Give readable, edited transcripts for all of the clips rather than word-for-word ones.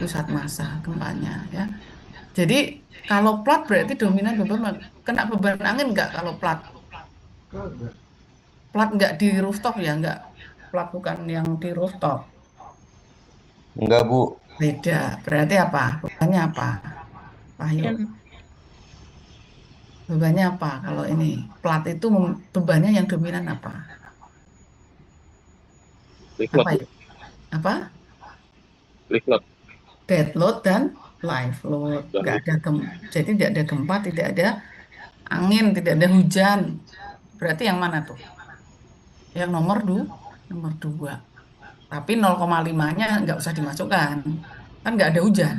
pusat massa gempanya ya. Jadi kalau plat berarti dominan beban, kena beban angin nggak kalau plat? Kagak. Plat nggak di rooftop ya, nggak. Plat bukan yang di rooftop. Enggak, Bu. Beda. Berarti apa? Bebannya apa? Wahyu. Bebannya apa? Kalau ini plat itu bebannya yang dominan apa? Lift Apa load, Bu. ya? Apa? Lift load. Dead load dan live load. Dan Nggak lift ada load. jadi tidak ada gempa, tidak ada angin, tidak ada hujan. Berarti yang mana tuh? Yang nomor dua. Tapi 0,5-nya nggak usah dimasukkan. Kan nggak ada hujan.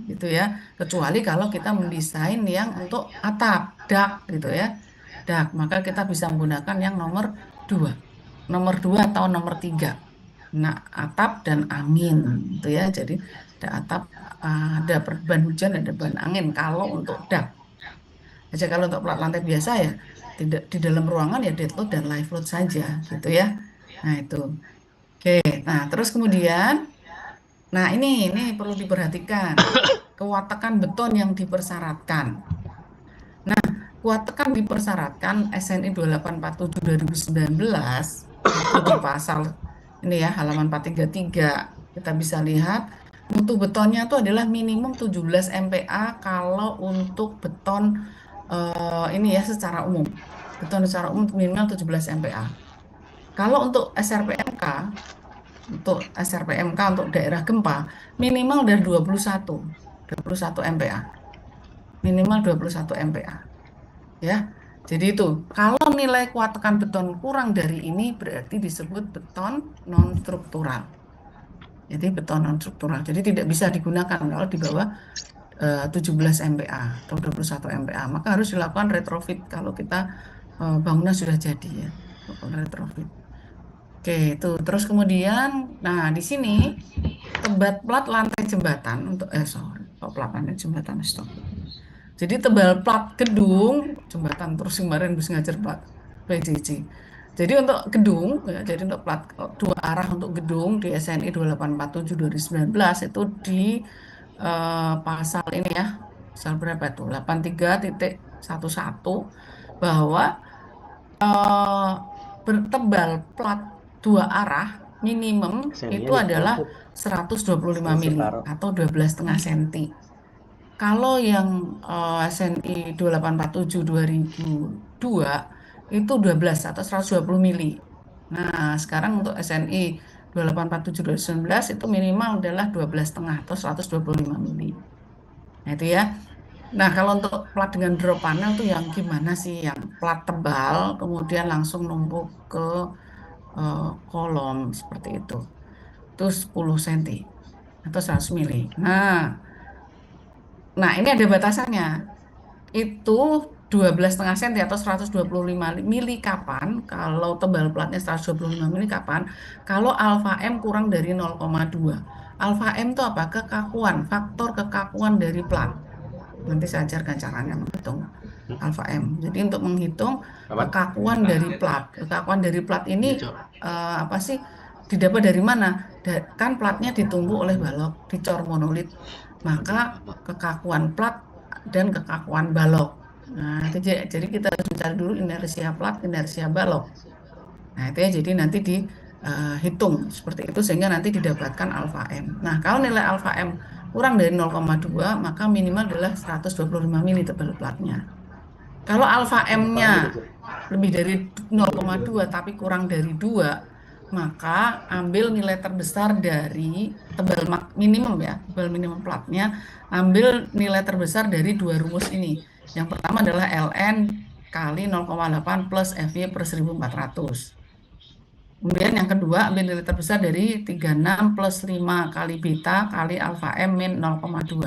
Gitu ya. Kecuali kalau kita mendesain yang untuk atap, dak gitu ya. Dak, maka kita bisa menggunakan yang nomor dua. Nomor dua atau nomor tiga. Nah, atap dan angin gitu ya. Jadi ada atap, ada beban hujan, ada beban angin. Kalau untuk dak. Aja kalau untuk plat lantai biasa ya tidak di dalam ruangan ya dead load dan live load saja gitu ya. Nah, itu. Oke, nah terus kemudian, nah ini perlu diperhatikan. Kuat tekan beton yang dipersyaratkan. Kuat tekan dipersyaratkan SNI 2847 2019 itu di pasal ini ya halaman 433 kita bisa lihat mutu betonnya itu adalah minimum 17 MPa kalau untuk beton ini ya secara umum. Beton secara umum minimal 17 MPa. Kalau untuk SRPMK untuk daerah gempa minimal udah 21 MPa. Minimal 21 MPa. Ya. Jadi itu, kalau nilai kuat tekan beton kurang dari ini berarti disebut beton non struktural. Jadi beton non struktural. Jadi tidak bisa digunakan kalau di bawah 17 MPa atau 21 MPa. Maka harus dilakukan retrofit kalau kita bangunan sudah jadi ya. Lakukan retrofit. Oke, itu. Terus kemudian, nah di sini tebat plat lantai jembatan untuk sorry, kok plat lantai jembatan stop. Jadi tebal plat gedung jembatan terus kemarin bisa ngajar plat PJJ. Jadi untuk gedung ya, jadi untuk plat dua arah untuk gedung di SNI 2847 2019 itu di pasal ini ya, pasal berapa itu? 83.11 bahwa eh, bertebal plat dua arah minimum SNI-nya itu adalah ditutup 125 masih mili taruh. atau 12,5 cm. Kalau yang SNI 2847 2002 itu 12 atau 120 mili. Nah, sekarang untuk SNI 2847 2019 itu minimal adalah 12,5 atau 125 mili. Nah, itu ya. Nah, kalau untuk plat dengan drop panel tuh yang gimana sih? Yang plat tebal, kemudian langsung numpuk ke eh, kolom seperti itu. Itu 10 cm atau 100 mili. Nah, ini ada batasannya. Itu 12,5 cm atau 125 mili kapan? Kalau tebal platnya 125 mili kapan? Kalau alfa M kurang dari 0,2. Alfa M itu apa? Kekakuan, faktor kekakuan dari plat. Nanti saya ajarkan caranya menghitung alfa M. Jadi untuk menghitung Apa? kekakuan dari plat. Kekakuan dari plat ini Iya, Cok. apa sih? Didapat dari mana? Kan platnya ditumbuh oleh balok, dicor monolit. Maka kekakuan plat dan kekakuan balok. Nah, itu jadi kita harus mencari dulu inersia plat, inersia balok. Nah, itu ya jadi nanti dihitung seperti itu sehingga nanti didapatkan alfa M. Nah, kalau nilai alfa M kurang dari 0,2 maka minimal adalah 125 mili tebal platnya. Kalau alfa M-nya Apaan gitu, Cok? lebih dari 0,2 tapi kurang dari 2 maka ambil nilai terbesar dari minimum ya, tebal minimum platnya, ambil nilai terbesar dari dua rumus ini. Yang pertama adalah ln kali 0,8 plus FY per 1400. Kemudian yang kedua ambil nilai terbesar dari 36 plus 5 kali beta kali alfa M min 0,2.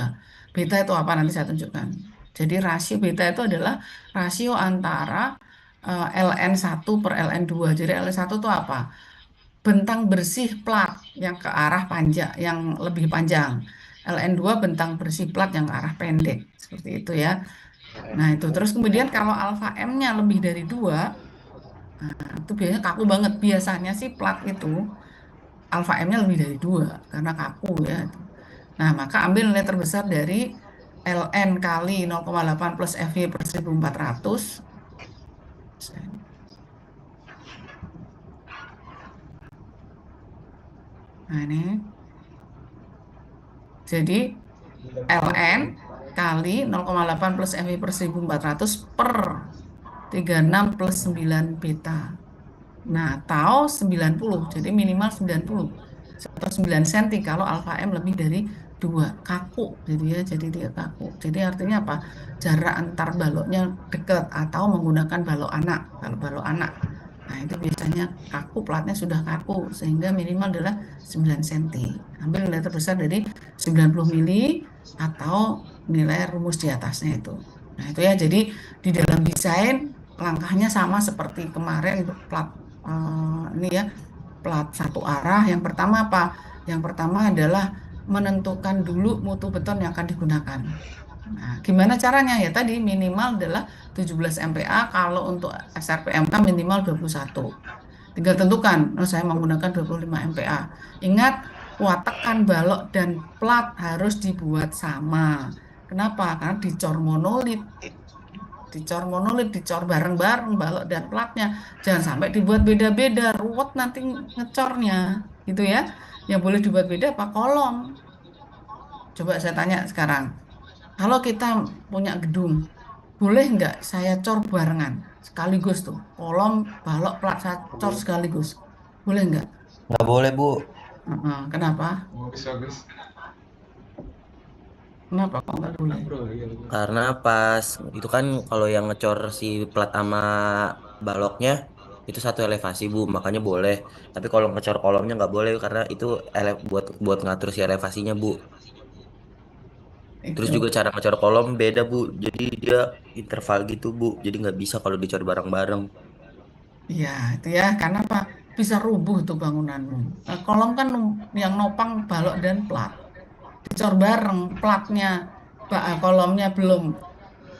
Beta itu apa? Nanti saya tunjukkan. Jadi rasio beta itu adalah rasio antara ln 1 per ln 2. Jadi ln 1 itu apa? Bentang bersih plat yang ke arah panjang, yang lebih panjang. Ln 2 bentang bersih plat yang ke arah pendek. Seperti itu ya. Nah itu. Terus kemudian kalau alfa M-nya lebih dari 2 itu biasanya kaku banget. Biasanya sih plat itu alfa M-nya lebih dari 2 karena kaku ya. Nah, maka ambil nilai terbesar dari ln kali 0,8 plus FY per 1400. Nah, ini. Jadi ln kali 0,8 plus FY per 1400 per 36 plus 9 beta. Nah, tau 90, jadi minimal 90 atau 9 senti kalau alfa M lebih dari 2 kaku. Jadi dia kaku. Jadi artinya apa? Jarak antar baloknya dekat atau menggunakan balok anak. Kalau balok anak. Nah, itu biasanya kaku, platnya sudah kaku sehingga minimal adalah 9 senti. Ambil nilai terbesar dari 90 mili atau nilai rumus di atasnya itu. Nah, itu ya. Jadi di dalam desain langkahnya sama seperti kemarin untuk plat ini ya, plat satu arah. Yang pertama apa? Yang pertama adalah menentukan dulu mutu beton yang akan digunakan. Nah, gimana caranya? Ya tadi minimal adalah 17 MPa, kalau untuk SRPMK minimal 21. Tinggal tentukan, oh, saya menggunakan 25 MPa. Ingat, watekan balok dan plat harus dibuat sama. Kenapa? Karena dicor monolit. Dicor bareng-bareng balok dan platnya. Jangan sampai dibuat beda-beda, ruwet nanti ngecornya, gitu ya. Yang boleh dibuat beda apa? Kolom. Coba saya tanya sekarang, kalau kita punya gedung, boleh nggak saya cor barengan sekaligus tuh, kolom, balok, plat saya cor sekaligus, boleh nggak? Nggak boleh, Bu. Heeh, kenapa? Kenapa kok nggak boleh? Karena pas itu kan kalau yang ngecor si plat sama baloknya itu satu elevasi Bu, makanya boleh. Tapi kalau ngecor kolomnya nggak boleh karena itu buat buat ngatur si elevasinya Bu. Terus Itu juga cara ngecor kolom beda Bu, jadi dia interval gitu Bu, jadi nggak bisa kalau dicor bareng-bareng. ya, itu ya, karena apa? Bisa rubuh tuh bangunanmu. Nah, kolom kan yang nopang balok dan plat. Dicor bareng, platnya, kolomnya belum,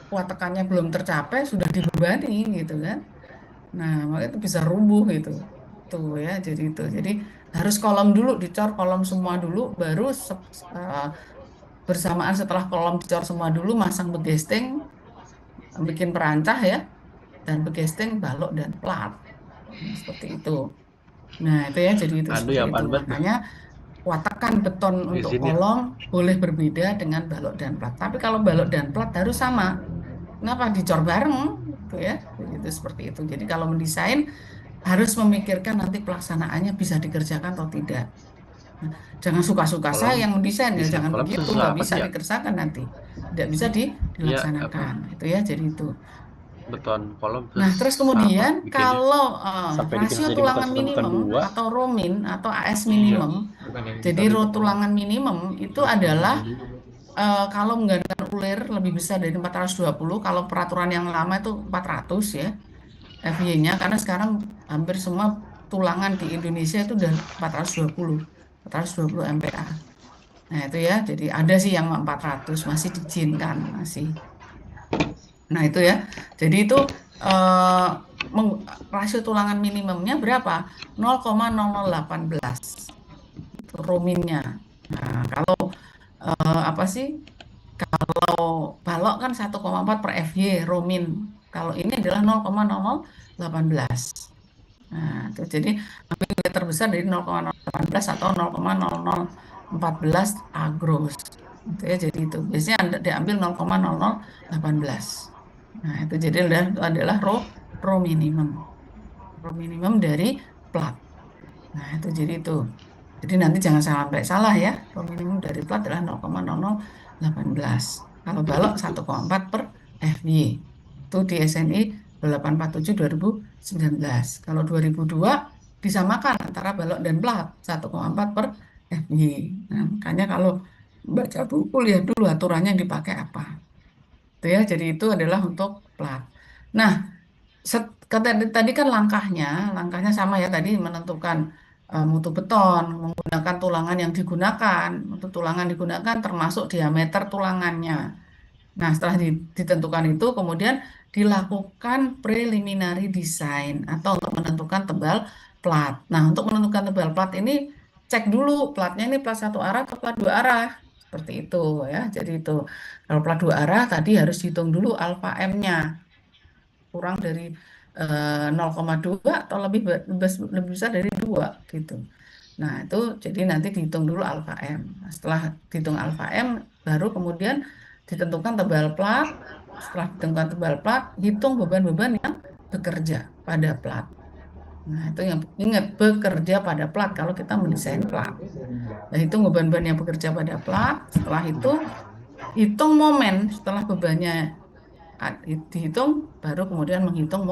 kuat tekannya belum tercapai, sudah dibebani gitu kan. Nah, maka itu bisa rubuh gitu. Tuh ya, jadi itu. Jadi harus kolom dulu, dicor kolom semua dulu, baru bersamaan setelah kolom dicor semua dulu, masang begesting, bikin perancah ya, dan begesting balok dan plat. Nah, seperti itu. Nah, itu ya, jadi itu Aduh seperti ya itu. apaan banget. Makanya watakan beton Di untuk sini. kolom boleh berbeda dengan balok dan plat. Tapi kalau balok dan plat harus sama. Kenapa? Dicor bareng, gitu ya. Itu seperti itu. Jadi kalau mendesain harus memikirkan nanti pelaksanaannya bisa dikerjakan atau tidak. Nah, jangan suka-suka saya Kolom, yang mendesain ya, desain jangan kolom begitu, susah nggak apa bisa sih ya? dikerjakan nanti, tidak bisa Iya, apa dilaksanakan. Itu ya, jadi itu. beton kolom Nah, terus susah apa kemudian bikinnya? kalau Sampai dibikin rasio jadi beton tulangan satu beton minimum dua. atau ROMIN atau AS Iya, minimum, bukan yang jadi bisa ro beton kolom. tulangan minimum itu adalah kalau menggunakan ulir lebih besar dari 420, kalau peraturan yang lama itu 400 ya, FY-nya, karena sekarang hampir semua tulangan di Indonesia itu udah 420 MPa. Nah, itu ya, jadi ada sih yang 400 masih diizinkan, masih. Nah, itu ya. Jadi itu eh, rasio tulangan minimumnya berapa? 0,0018 itu rominnya. Nah, kalau apa sih? Kalau balok kan 1,4 per FY romin. Kalau ini adalah 0,0018. Nah, itu jadi ambil nilai terbesar dari 0,018 atau 0,0014 agros. Itu ya, jadi itu. Biasanya diambil 0,0018. Nah, itu jadi adalah row minimum. Row minimum dari plat. Nah, itu jadi itu. Jadi nanti jangan sampai salah ya. Row minimum dari plat adalah 0,0018. Kalau balok 1,4 per FY. Itu di SNI 847 2019. Kalau 2002 disamakan antara balok dan plat 1,4 per FY. Nah, makanya kalau baca buku lihat dulu aturannya yang dipakai apa. Itu ya, jadi itu adalah untuk plat. Nah, tadi kan langkahnya sama ya, tadi menentukan mutu beton, menggunakan tulangan yang digunakan. Untuk tulangan digunakan termasuk diameter tulangannya. Nah, setelah ditentukan itu, kemudian dilakukan preliminary design atau untuk menentukan tebal plat. Nah, untuk menentukan tebal plat ini cek dulu platnya ini plat satu arah atau plat dua arah. seperti itu ya. Jadi itu kalau plat dua arah tadi harus dihitung dulu alfa M-nya kurang dari 0,2 atau lebih besar dari 2 gitu. Nah, itu jadi nanti dihitung dulu alfa M. Nah, setelah dihitung alfa M, baru kemudian ditentukan tebal plat. Setelah ditentukan tebal plat, hitung beban-beban yang bekerja pada plat. Nah, itu yang ingat bekerja pada plat kalau kita mendesain plat. Nah, hitung beban-beban yang bekerja pada plat. Setelah itu, hitung momen setelah bebannya dihitung, baru kemudian menghitung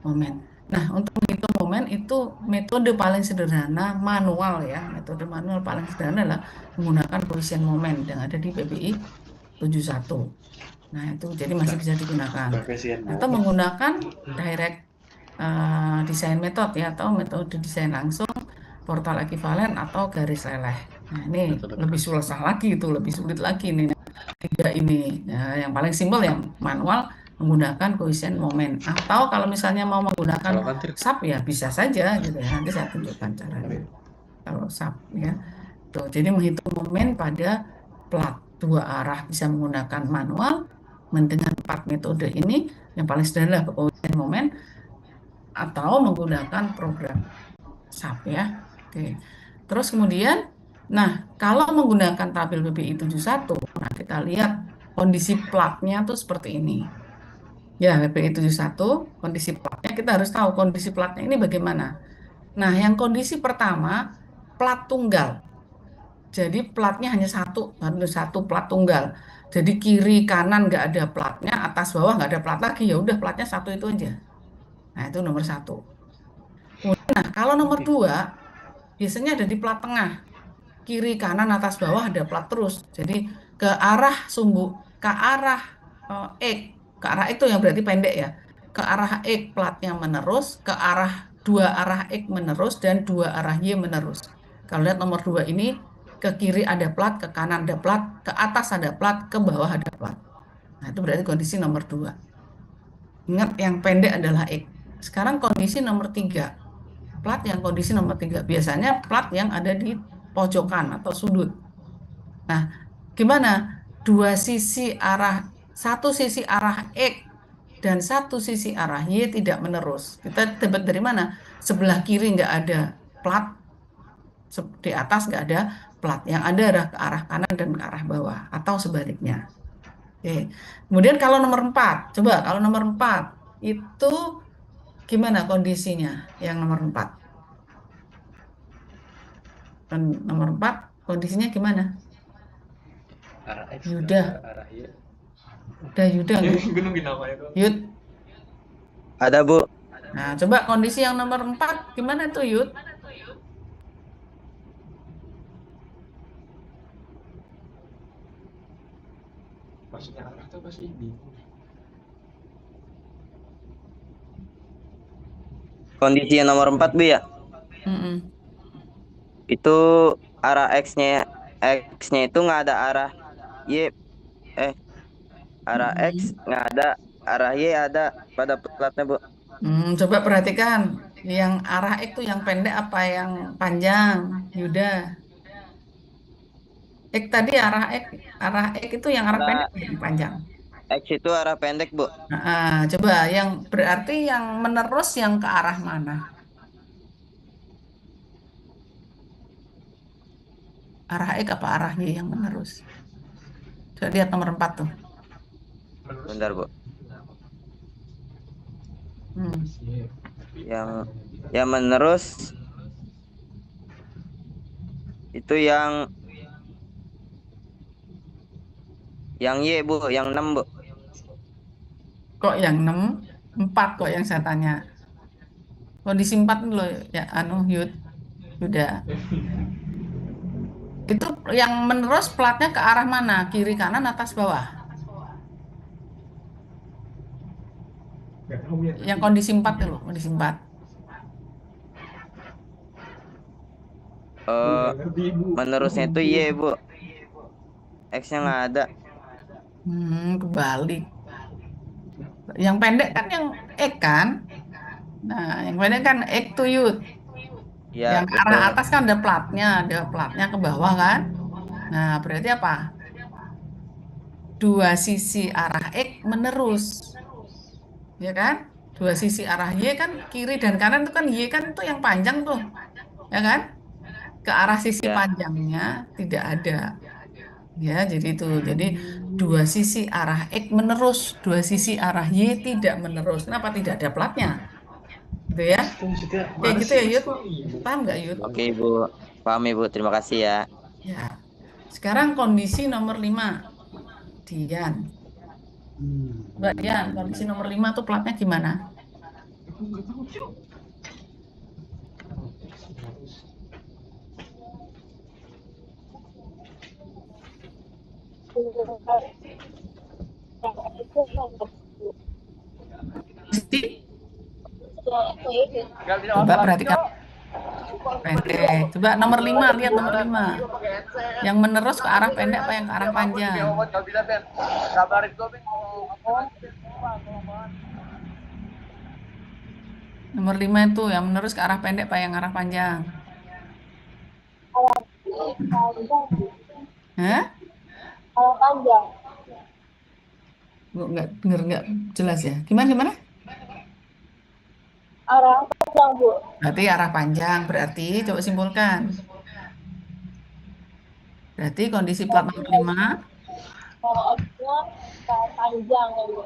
momen. Nah, untuk menghitung momen itu metode paling sederhana manual ya. Metode manual paling sederhana adalah menggunakan koefisien momen yang ada di PBI 71. Nah, itu jadi masih bisa digunakan. Atau menggunakan direct design method ya, atau metode desain langsung, portal ekivalen atau garis leleh. Nah, ini lebih susah lagi itu, lebih sulit lagi nih. Tiga ini. Nah, yang paling simpel yang manual menggunakan koefisien momen. Atau kalau misalnya mau menggunakan SAP ya bisa saja gitu ya. Nanti saya tunjukkan caranya. Kalau SAP ya. Tuh, jadi menghitung momen pada plat dua arah bisa menggunakan manual dengan 4 metode ini yang paling sederhana adalah koefisien momen atau menggunakan program SAP ya. Oke. Terus kemudian, nah kalau menggunakan tabel PBI 71, nah kita lihat kondisi platnya tuh seperti ini. Ya, PBI 71, kondisi platnya kita harus tahu kondisi platnya ini bagaimana. Nah, yang kondisi pertama, plat tunggal. Jadi platnya hanya satu plat tunggal. Jadi kiri kanan nggak ada platnya, atas bawah nggak ada plat lagi, ya udah platnya satu itu aja. Nah, itu nomor satu. Nah, kalau nomor dua, biasanya ada di plat tengah. Kiri kanan atas bawah ada plat terus. Jadi ke arah sumbu, ke arah X, ke arah itu yang berarti pendek ya. Ke arah X platnya menerus, ke arah dua arah X menerus dan dua arah Y menerus. Kalau lihat nomor dua ini ke kiri ada plat, ke kanan ada plat, ke atas ada plat, ke bawah ada plat. Nah, itu berarti kondisi nomor dua. Ingat yang pendek adalah X. Sekarang kondisi nomor tiga. Plat yang kondisi nomor tiga. Biasanya plat yang ada di pojokan atau sudut. Nah, gimana? Satu sisi arah X dan satu sisi arah Y tidak menerus. Kita dapat dari mana? Sebelah kiri nggak ada plat, di atas nggak ada plat. Yang ada adalah ke arah kanan dan ke arah bawah, atau sebaliknya. Oke. Kemudian kalau nomor 4, coba kalau nomor 4 itu gimana kondisinya? Yang nomor 4. Nomor 4 kondisinya gimana? Arah X Yuda. arah Y. Udah Yuda nggak? Gue nungguin namanya doang. Yud. Ada, Bu. Nah, coba kondisi yang nomor 4 gimana tuh Yud? Maksudnya arah itu apa sih? Kondisi yang nomor 4, Bu ya. Mm-mm. Itu arah X-nya itu nggak ada arah Y. Arah X nggak ada, arah Y ada pada platnya, Bu. Coba perhatikan yang arah X itu yang pendek apa yang panjang, Yuda? X tadi arah X itu yang arah pendek apa yang panjang. X itu arah pendek, Bu. Nah, coba yang berarti yang menerus yang ke arah mana? Arah X apa arah Y yang menerus? Coba lihat nomor 4 tuh. Bentar, Bu. Hmm. Yang menerus itu yang Y, Bu, yang 6, Bu. Kok yang 6? 4 kok yang saya tanya. Kondisi 4 loh ya Yuda. Itu yang menerus platnya ke arah mana? Kiri, kanan, atas, bawah? Yang kondisi 4 dulu, kondisi 4. Menerusnya itu Y, Bu. X-nya nggak ada. Kebalik. Yang pendek kan yang X kan? Nah, yang pendek kan X to Yud. Ya, Yang betul. arah atas kan ada platnya ke bawah kan? Nah, berarti apa? dua sisi arah X menerus, ya kan? Dua sisi arah Y kan kiri dan kanan itu kan Y kan itu yang panjang tuh, ya kan? Ke arah sisi Ya. panjangnya tidak ada, ya. Jadi itu, jadi dua sisi arah X menerus, dua sisi arah Y tidak menerus. Kenapa tidak ada platnya? Gitu ya? Itu maksudnya Kayak mana gitu sih ya, Mas Yud? kok Ibu? Paham nggak, Yud? Oke Ibu. Paham Ibu. Terima kasih ya. Ya. Sekarang kondisi nomor 5, Dian. Mbak Dian, kondisi nomor 5 tuh platnya gimana? Aku nggak tahu Cuk. Jadi, coba perhatikan pendek. Coba nomor 5, lihat nomor 5. Yang menerus ke arah pendek apa yang ke arah panjang? Nomor 5 itu yang menerus ke arah pendek apa yang ke arah panjang? Hah? panjang. Bu, nggak denger, nggak jelas ya. Gimana, gimana? Arah panjang, Bu. Berarti arah panjang. Berarti coba simpulkan. Berarti kondisi plat nomor 5. Kalau X-nya panjang ya, Bu.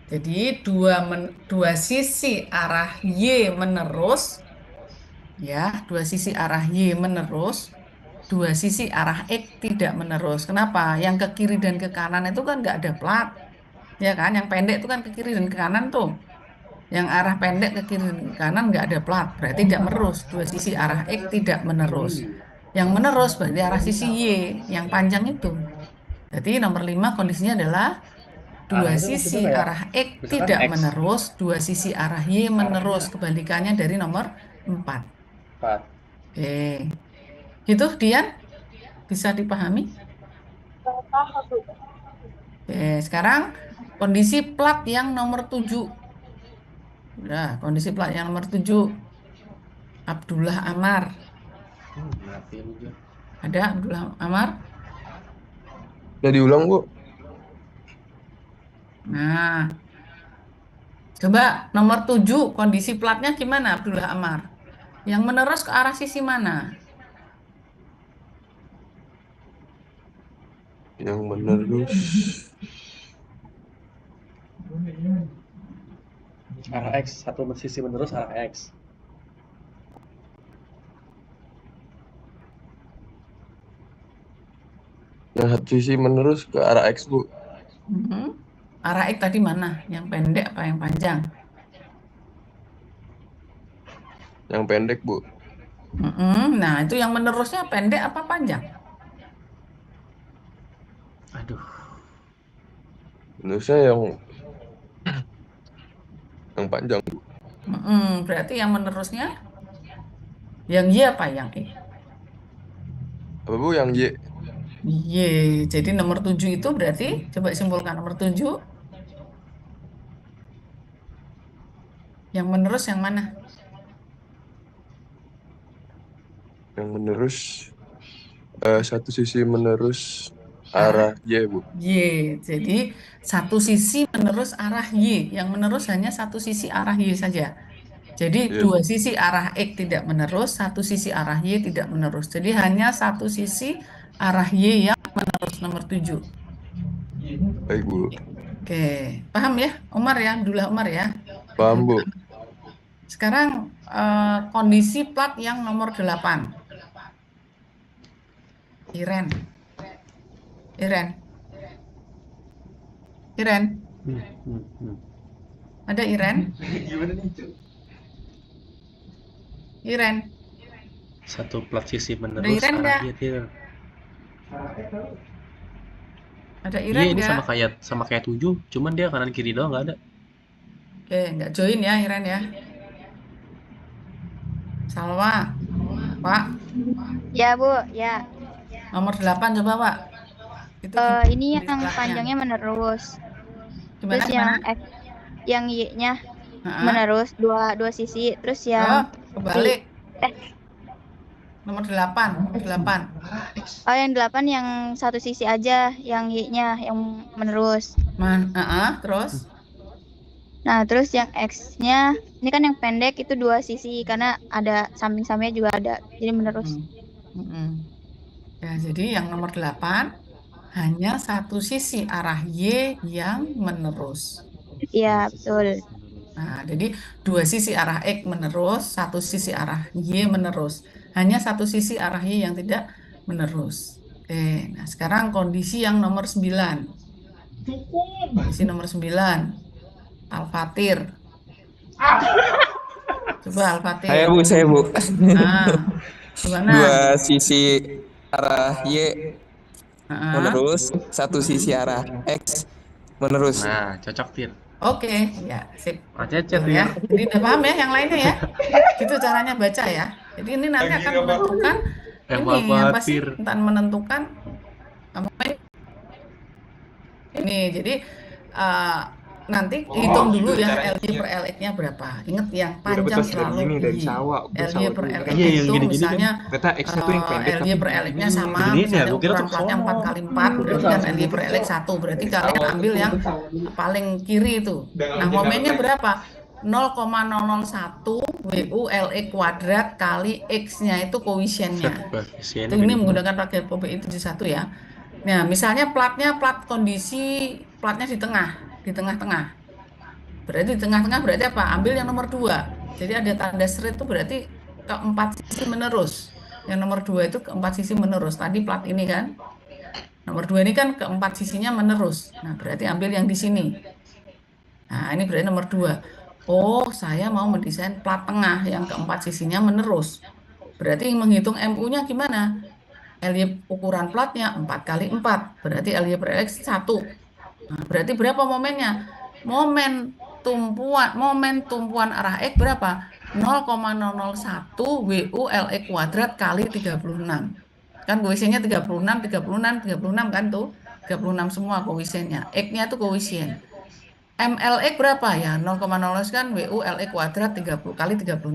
Jadi dua sisi arah Y menerus, ya, dua sisi arah Y menerus, dua sisi arah X tidak menerus. Kenapa? Yang ke kiri dan ke kanan itu kan nggak ada plat, ya kan? Yang pendek itu kan ke kiri dan ke kanan tuh. Yang arah pendek ke kiri dan ke kanan nggak ada plat, berarti tidak menerus. Dua sisi arah X tidak menerus. Yang menerus berarti arah sisi Y, yang panjang itu. Jadi nomor 5 kondisinya adalah dua Arah itu sisi maksudnya kayak arah X misalkan tidak X menerus, dua sisi arah Y menerus. Kebalikannya dari nomor 4. 4. Oke. Gitu, Dian? Bisa dipahami? Paham, Bu. Oke, sekarang kondisi plat yang nomor 7. Udah, kondisi plat yang nomor 7. Abdullah Amar. Mati lu juga. Ada Abdullah Amar? Udah diulang, Bu. Nah, coba nomor 7 kondisi platnya gimana Abdullah Amar? Yang menerus ke arah sisi mana? Yang menerus. Arah X, satu sisi menerus arah X. Yang satu sisi menerus ke arah X, Bu. Mhm. Arah X tadi mana? Yang pendek apa yang panjang? Yang pendek, Bu. Nah, itu yang menerusnya pendek apa panjang? Aduh. Menerusnya yang panjang, Bu. Berarti yang menerusnya yang Y apa yang X? Apa, Bu? Yang Y. Y. Jadi nomor 7 itu berarti coba simpulkan nomor 7. Yang menerus yang mana? Yang menerus. Satu sisi menerus arah Y, Bu. Y. Jadi satu sisi menerus arah Y. Yang menerus hanya satu sisi arah Y saja. Jadi Iya, dua Bu. sisi arah X tidak menerus, satu sisi arah Y tidak menerus. Jadi hanya satu sisi arah Y yang menerus nomor 7. Baik, Bu. Oke, paham ya Umar ya, Abdullah Umar ya. Paham, Bu. Sekarang kondisi plat yang nomor 8. Iren. Iren. Iren. Ada Iren? Gimana nih, Cuk? Iren. Satu plat sisi menerus Iren arah nggak? Y dia. Ada Iya Iren ini nggak? sama kayak 7, cuman dia kanan kiri doang nggak ada. Oke, nggak join ya Iren ya. Salwa, Pak, Ya, Bu, ya. nomor 8 coba Pak. Itu gimana Ini yang kondisi platnya? panjangnya menerus. Gimana, Terus yang Y-nya Heeh. menerus dua sisi. Terus Oh, yang kebalik. Nomor 8. Oh, yang 8 yang satu sisi aja, yang Y-nya yang menerus. Terus? Nah, terus yang X-nya, ini kan yang pendek itu dua sisi, karena ada samping-sampingnya juga ada, jadi menerus. Ya, jadi yang nomor 8 hanya satu sisi arah Y yang menerus. Iya, betul. Nah, jadi dua sisi arah X menerus, satu sisi arah Y menerus. Hanya satu sisi arah Y yang tidak menerus. Oke, nah sekarang kondisi yang nomor 9. Kondisi nomor 9. Al-Fatir. Coba Al-Fatir. Saya Bu. Nah, gimana? Dua sisi arah Y menerus, satu sisi arah X menerus. Nah, cocok Tir. Oke, ya, sip. Cecet Ya. ya. Jadi udah paham ya yang lainnya ya? Gitu caranya baca ya. Jadi ini nanti akan menentukan ini apa sih? Menentukan ini. Jadi nanti hitung dulu ya LY per LX-nya berapa. Ingat yang panjang selalu dari Y. sawah. LY per LX Iya, yang itu gini-gini misalnya Kata X-nya tuh yang pendek LY per LX-nya sama, Gini ya, misalnya gua kira ukuran tuh platnya 4x4, berarti kan LY per LX 1. Berarti kalian ambil yang paling kiri itu. Nah, momennya berapa? 0,001 WU LX kuadrat kali X-nya itu koefisiennya. Itu ini menggunakan radial PBI 71 ya. Nah, misalnya platnya kondisi platnya di tengah-tengah. Berarti di tengah-tengah berarti apa? Ambil yang nomor 2. Jadi ada tanda seret itu berarti keempat sisi menerus. Yang nomor 2 itu keempat sisi menerus. Tadi plat ini kan. Nomor 2 ini kan keempat sisinya menerus. Nah, berarti ambil yang di sini. Nah, ini berarti nomor 2. Oh, saya mau mendesain plat tengah yang keempat sisinya menerus. Berarti menghitung MU-nya gimana? LY ukuran platnya 4x4, berarti LY per LX 1. Nah, berarti berapa momennya? Momen tumpuan arah X berapa? 0,001 WU LX kuadrat kali 36. Kan koefisiennya 36 kan tuh. 36 semua koefisiennya. X-nya itu koefisien. MLX berapa ya? 0,0 kan WU LX kuadrat 30 kali 36.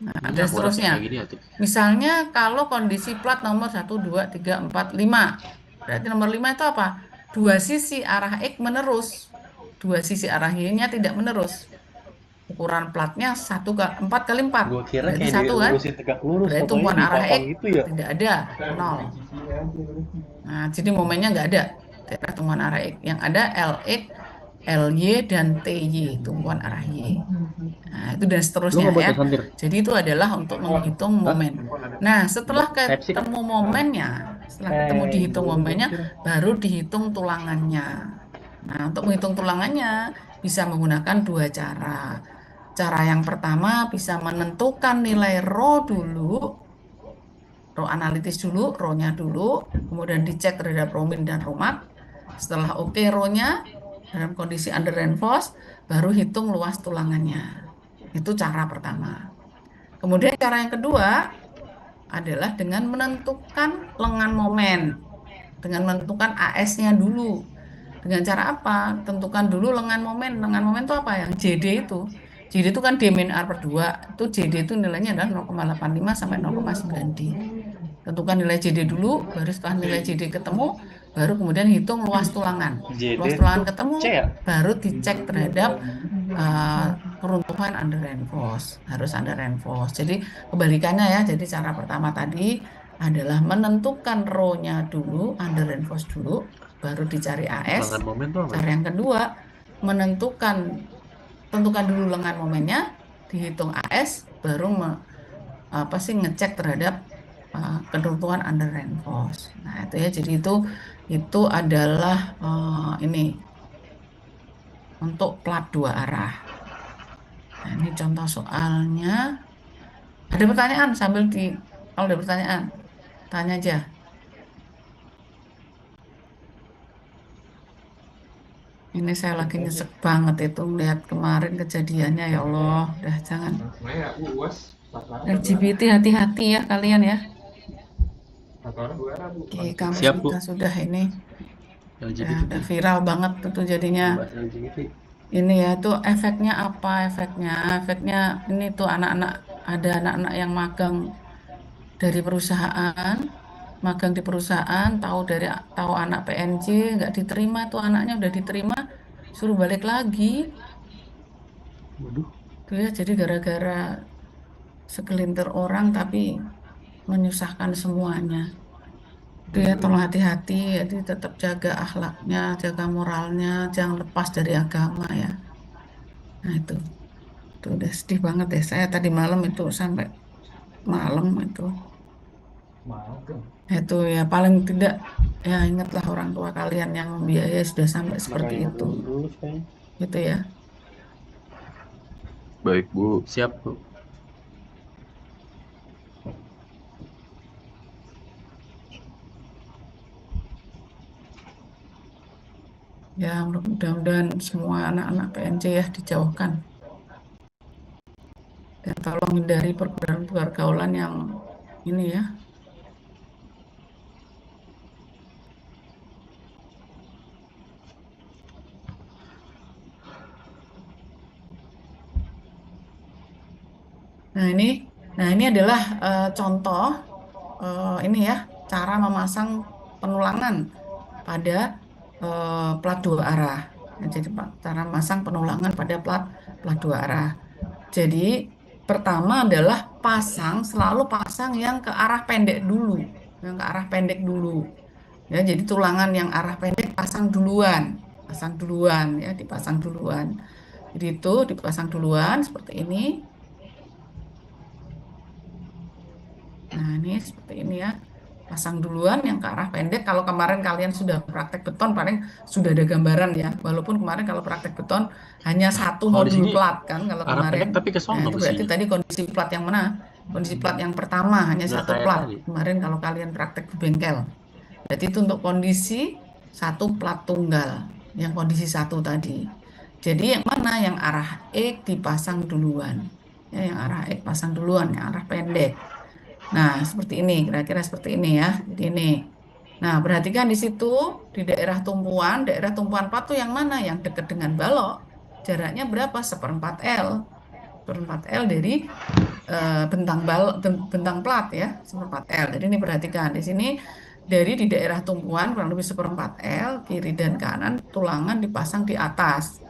Nah, dan seterusnya. Misalnya kalau kondisi plat nomor 1, 2, 3, 4, 5. Berarti nomor 5 itu apa? Dua sisi arah X menerus. Dua sisi arah Y-nya tidak menerus. Ukuran platnya 4x4. Berarti 1 kan? Berarti tumpuan arah X gitu ya? Tidak ada, 0. Nah, jadi momennya nggak ada. Daerah tumpuan arah X. Yang ada LX, LY, dan TY, tumpuan arah Y. Nah, itu dan seterusnya ya. Jadi itu adalah untuk menghitung momen. Nah, setelah ketemu momennya, dihitung momennya, baru dihitung tulangannya. Nah, untuk menghitung tulangannya bisa menggunakan dua cara. Cara yang pertama bisa menentukan nilai rho dulu, rho analitis dulu, rho-nya dulu, kemudian dicek terhadap rho min dan rho max. Setelah oke rho-nya, dalam kondisi under reinforce, baru hitung luas tulangannya. Itu cara pertama. Kemudian cara yang kedua adalah dengan menentukan lengan momen. Dengan menentukan AS-nya dulu. Dengan cara apa? Tentukan dulu lengan momen. Lengan momen itu apa? Yang JD itu. JD itu kan D min R per 2. Itu JD itu nilainya adalah 0,85 sampai 0,9 D. Tentukan nilai JD dulu, baru setelah nilai JD ketemu, baru kemudian hitung luas tulangan. Luas tulangan ketemu, baru dicek terhadap peruntuhan under reinforce. Harus under reinforce. Jadi kebalikannya ya. Jadi cara pertama tadi adalah menentukan rho-nya dulu, under reinforce dulu, baru dicari AS. Cara yang kedua, tentukan dulu lengan momennya, dihitung AS, baru ngecek terhadap ketentuan under reinforce. Nah, itu ya. Jadi itu adalah ini untuk plat 2 arah. Nah, ini contoh soalnya. Ada pertanyaan kalau ada pertanyaan, tanya aja. Ini saya lagi nyesek banget itu lihat kemarin kejadiannya, ya Allah. Udah jangan. LGBT hati-hati ya kalian ya. Oke, kamu sudah ini. Ya, udah viral banget itu jadinya. Ini ya, itu efeknya apa? Efeknya ini tuh ada anak-anak yang magang dari perusahaan, magang di perusahaan, tahu anak PNJ nggak diterima tuh anaknya udah diterima, suruh balik lagi. Waduh. Tuh ya, jadi gara-gara segelintir orang tapi menyusahkan semuanya. Itu ya, tolong hati-hati, jadi tetap jaga akhlaknya, jaga moralnya, jangan lepas dari agama ya. Nah itu udah sedih banget deh. Saya tadi malam itu sampai malam itu. Itu ya paling tidak ya ingatlah orang tua kalian yang membiayai sudah sampai seperti Makanya itu. dulu kayaknya. Gitu ya. Baik, Bu. Siap, Bu. Ya mudah-mudahan semua anak-anak PNJ ya dijauhkan. Dan tolong hindari pergaulan yang ini ya. Nah ini adalah contoh ini ya cara memasang penulangan pada plat dua arah. Nah, jadi cara memasang penulangan pada plat dua arah. Jadi pertama adalah selalu pasang yang ke arah pendek dulu, yang ke arah pendek dulu. Ya, jadi tulangan yang arah pendek pasang duluan ya, dipasang duluan. Jadi itu dipasang duluan seperti ini. Nah, ini seperti ini ya. Pasang duluan yang ke arah pendek. Kalau kemarin kalian sudah praktek beton, paling sudah ada gambaran ya. Walaupun kemarin kalau praktek beton hanya satu Kalau di modul sini plat kan kalau arah kemarin. pendek tapi ke Nah, sono itu berarti besinya. tadi kondisi plat yang mana? Kondisi plat yang pertama hanya Nggak satu kayak plat. tadi. Kemarin kalau kalian praktek di bengkel. Berarti itu untuk kondisi satu plat tunggal. Yang kondisi satu tadi. Jadi yang mana? Yang arah X dipasang duluan. Ya, yang arah X pasang duluan, yang arah pendek. Nah, seperti ini, kira-kira seperti ini ya. Jadi ini. Nah, perhatikan di situ, di daerah tumpuan patu yang mana? Yang dekat dengan balok. Jaraknya berapa? Seperempat L. Seperempat L dari bentang plat ya, seperempat L. Jadi ini perhatikan, di sini di daerah tumpuan kurang lebih seperempat L, kiri dan kanan, tulangan dipasang di atas.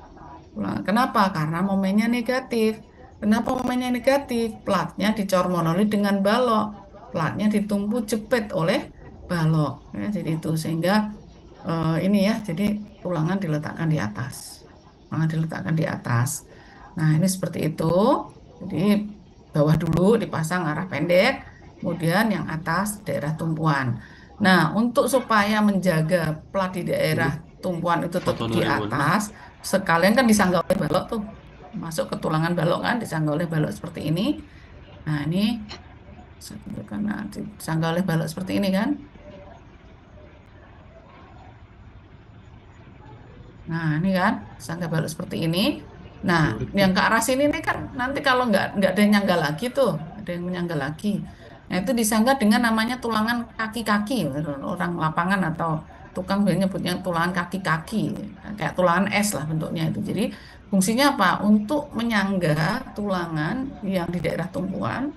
Kenapa? Karena momennya negatif. Kenapa momennya negatif? Platnya dicor monolit dengan balok. Platnya ditumpu jepit oleh balok. Ya, jadi itu sehingga ini ya, jadi tulangan diletakkan di atas. Tulangan diletakkan di atas. Nah, ini seperti itu. Jadi bawah dulu dipasang arah pendek, kemudian yang atas daerah tumpuan. Nah, untuk supaya menjaga plat di daerah tumpuan itu tetap Foto di 2006. atas, sekalian kan disangga oleh balok tuh, masuk ke tulangan balok kan, disangga oleh balok seperti ini. Nah ini saya tunjukkan, nah, disangga oleh balok seperti ini kan. Nah ini kan, disangga balok seperti ini. Nah yang ke arah sini nih kan nanti kalau nggak ada yang nyangga lagi tuh, ada yang menyangga lagi. Nah itu disangga dengan namanya tulangan kaki-kaki, orang lapangan atau tukang biasanya nyebutnya tulangan kaki-kaki, kayak tulangan es lah bentuknya itu. Jadi fungsinya apa? Untuk menyangga tulangan yang di daerah tumpuan,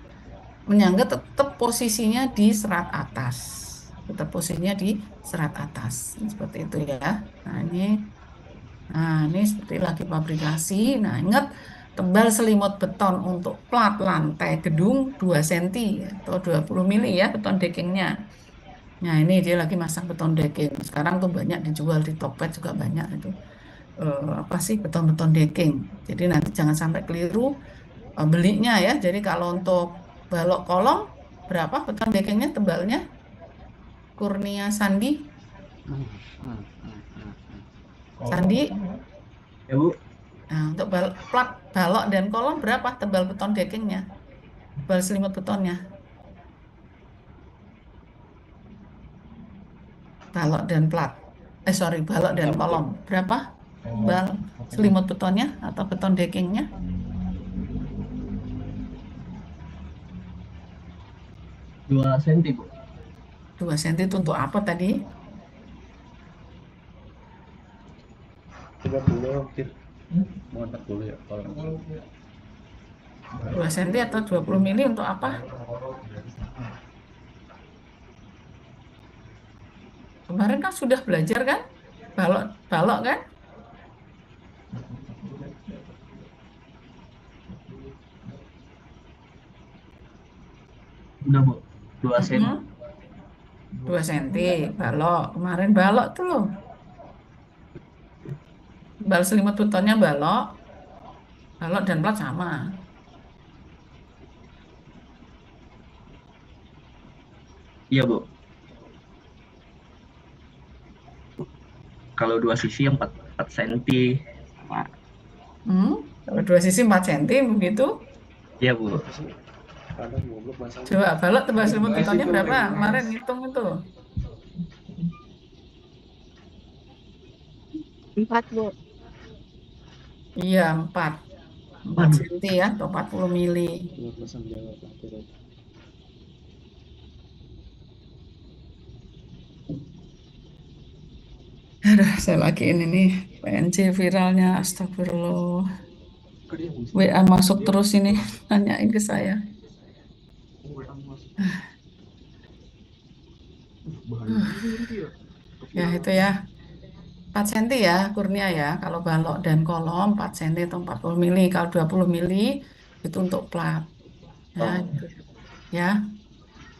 menyangga tetap posisinya di serat atas, tetap posisinya di serat atas, seperti itu ya. Nah ini seperti lagi fabrikasi. Nah ingat, tebal selimut beton untuk plat lantai gedung 2 cm atau 20 mili ya beton deckingnya. Nah ini dia lagi masang beton decking. Sekarang tuh banyak dijual di Tokped juga banyak itu. Apa sih beton-beton decking. Jadi nanti jangan sampai keliru belinya ya. Jadi kalau untuk balok kolong berapa beton deckingnya tebalnya? Kurnia Sandi? Sandi? Ya, Bu. Nah, untuk plat balok dan kolong berapa tebal beton deckingnya? Tebal selimut betonnya? Balok dan plat. Balok dan kolong. Berapa? Tebal selimut betonnya atau beton deckingnya? 2 cm, Bu. 2 cm itu untuk apa tadi? 30 hampir. Mau 40 ya kalau 2 cm atau 20 mili untuk apa? Kemarin kan sudah belajar kan? Balok kan? Udah Bu, 2 sen. 2 cm balok. Kemarin balok tuh loh. Bal selimut betonnya balok. Balok dan plat sama. Iya Bu. Kalau 2 sisi 4 senti. Kalau 2 sisi 4 cm begitu. Iya Bu. Coba balok tebal selimut betonnya berapa? Kemarin ngitung itu. 4, Bu. Iya, 4 cm ya, atau 40 mili. Aduh, saya lagi ini nih, PNC viralnya, astagfirullah. WA masuk terus ini, nanyain ke saya. Ya, itu ya. 4 cm ya, Kurnia ya. Kalau balok dan kolom 4 cm atau 40 mili. Kalau 20 mili itu untuk plat. Ya, itu. Ya.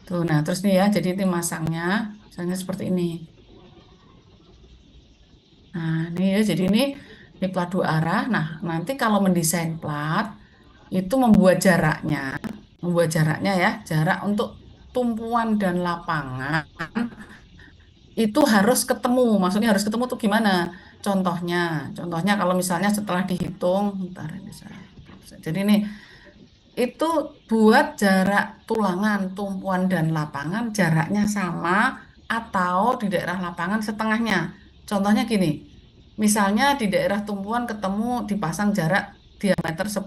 Tuh, nah terus nih ya, jadi ini masangnya seperti ini. Nah, ini ya, jadi ini plat 2 arah. Nah, nanti kalau mendesain plat itu membuat jaraknya ya, jarak untuk tumpuan dan lapangan itu harus ketemu. Maksudnya harus ketemu tuh gimana? Contohnya kalau misalnya setelah dihitung, bentar ini jadi ini itu buat jarak tulangan, tumpuan dan lapangan jaraknya sama atau di daerah lapangan setengahnya. Contohnya gini, misalnya di daerah tumpuan ketemu dipasang jarak diameter 10,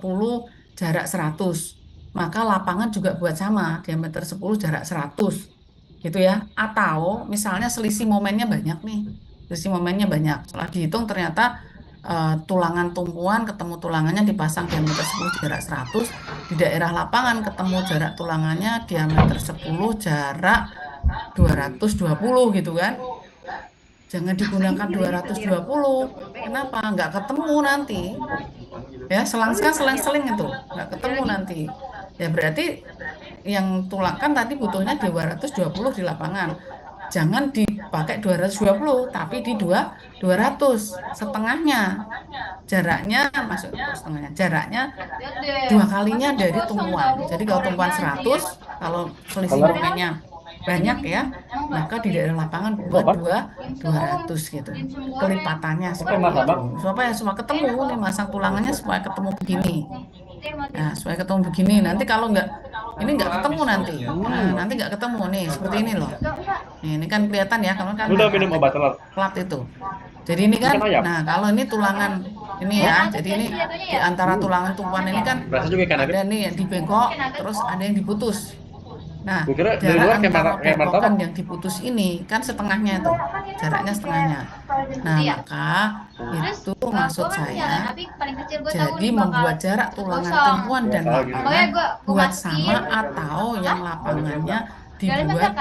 jarak 100. Maka lapangan juga buat sama, diameter 10, jarak 100. Gitu ya. Atau misalnya selisih momennya banyak nih. Selisih momennya banyak. Setelah dihitung ternyata tulangan tumpuan ketemu tulangannya dipasang diameter 10, jarak 100. Di daerah lapangan ketemu jarak tulangannya diameter 10, jarak 220 gitu kan. Jangan digunakan 220. Kenapa? Nggak ketemu nanti. Ya, selang-seling itu. Nggak ketemu nanti. Ya berarti yang tulang kan tadi butuhnya 220 di lapangan. Jangan dipakai 220, tapi di 200. Setengahnya. Jaraknya, jaraknya 2 kalinya dari tumpuan. Jadi kalau tumpuan 100, kalau selisih momennya banyak ya, maka di daerah lapangan buat 200 gitu. Kelipatannya seperti itu. Supaya semua ketemu nih, masang tulangannya supaya ketemu begini. Nah, supaya ketemu begini. Nanti kalau ini nggak ketemu nanti. Nah, nanti nggak ketemu nih, seperti ini loh. Nih, ini kan kelihatan ya, kalau kan Udah minum obat telur. plat itu. Jadi ini kan, nah kalau ini tulangan ini ya, jadi ini di antara tulangan tumpuan ini kan Berasa juga ikan ada nih yang dibengkok, terus ada yang diputus. Nah, Gue kira dari jarak luar antara kayak martabak. bengkokan yang diputus ini kan setengahnya itu, jaraknya setengahnya. Nah, maka itu maksud saya, jadi membuat jarak tulangan tumpuan dan lapangan buat sama atau yang lapangannya dibuat